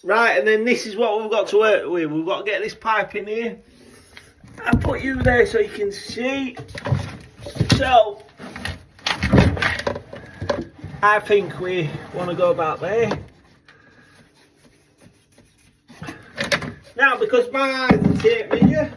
Right, and then this is what we've got to work with. We've got to get this pipe in here. I'll put you there so you can see. So, I think we want to go about there. Now, because my eyes tape measure,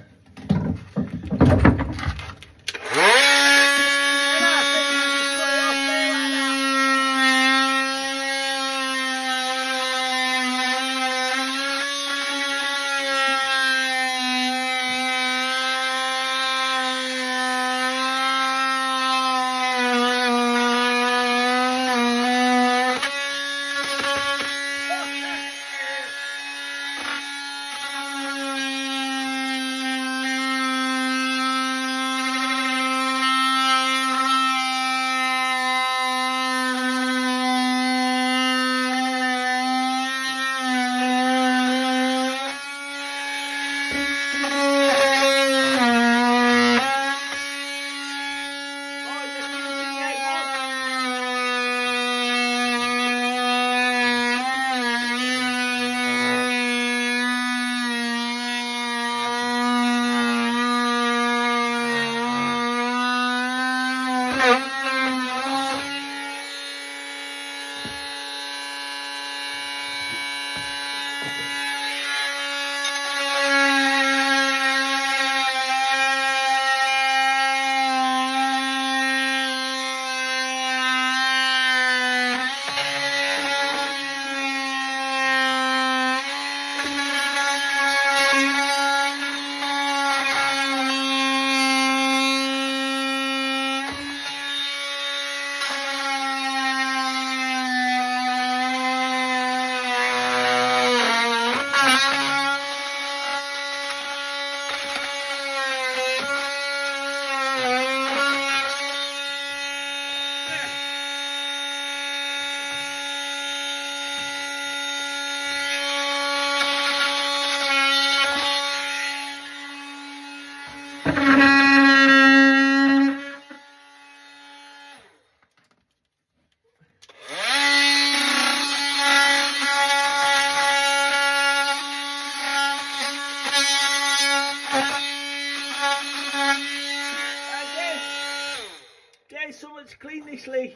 someone to clean this, Lee.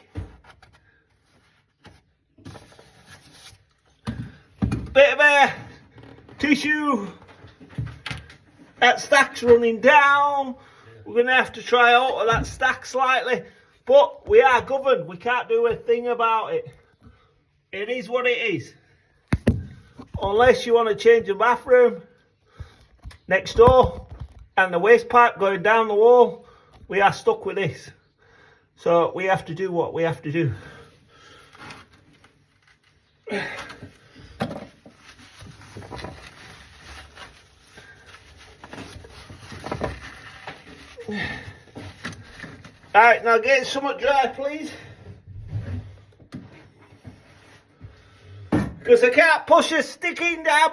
Bit of a tissue. That stack's running down. We're going to have to try alter that stack slightly. But we are governed. We can't do a thing about it. It is what it is. Unless you want to change the bathroom next door and the waste pipe going down the wall, we are stuck with this. So we have to do what we have to do. Alright, now get somewhat dry, please. Because I can't push a sticking down.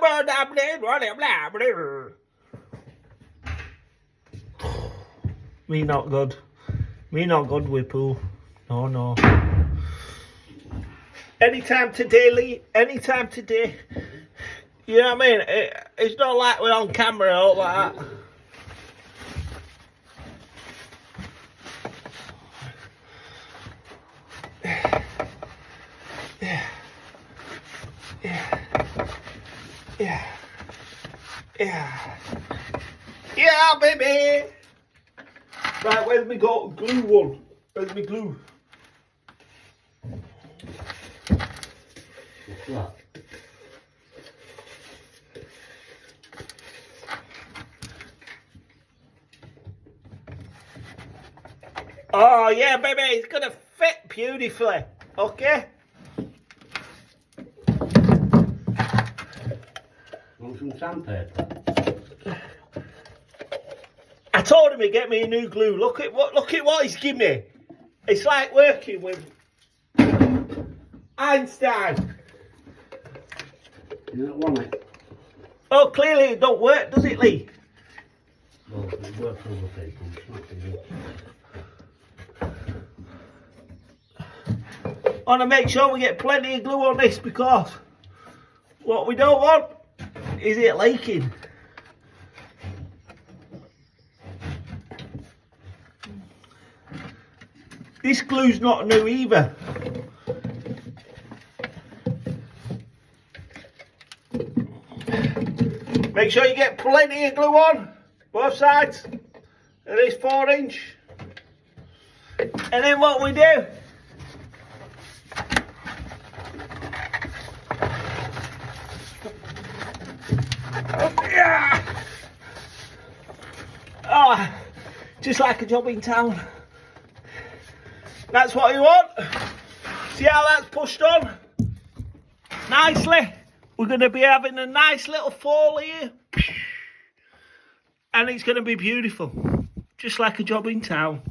Me not good. Me not good with poo. No, no. Anytime today, Lee. Anytime today. You know what I mean? It's not like we're on camera or all like that. Yeah, baby. Right, where's my glue one? Where's my glue? What? Oh yeah, baby, it's gonna fit beautifully. Okay. Want some sandpaper? I told him to get me a new glue. Look at what he's given me. It's like working with Einstein. You don't want it? Oh, clearly it don't work, does it, Lee? Well, it works for other people. It's not for you. I want to make sure we get plenty of glue on this because What we don't want is it leaking. This glue's not new either. Make sure you get plenty of glue on both sides of this 4-inch. And then what we do, oh, just like a job in town. That's what you want. See how that's pushed on nicely? We're going to be having a nice little fall here. And it's going to be beautiful. Just like a job in town.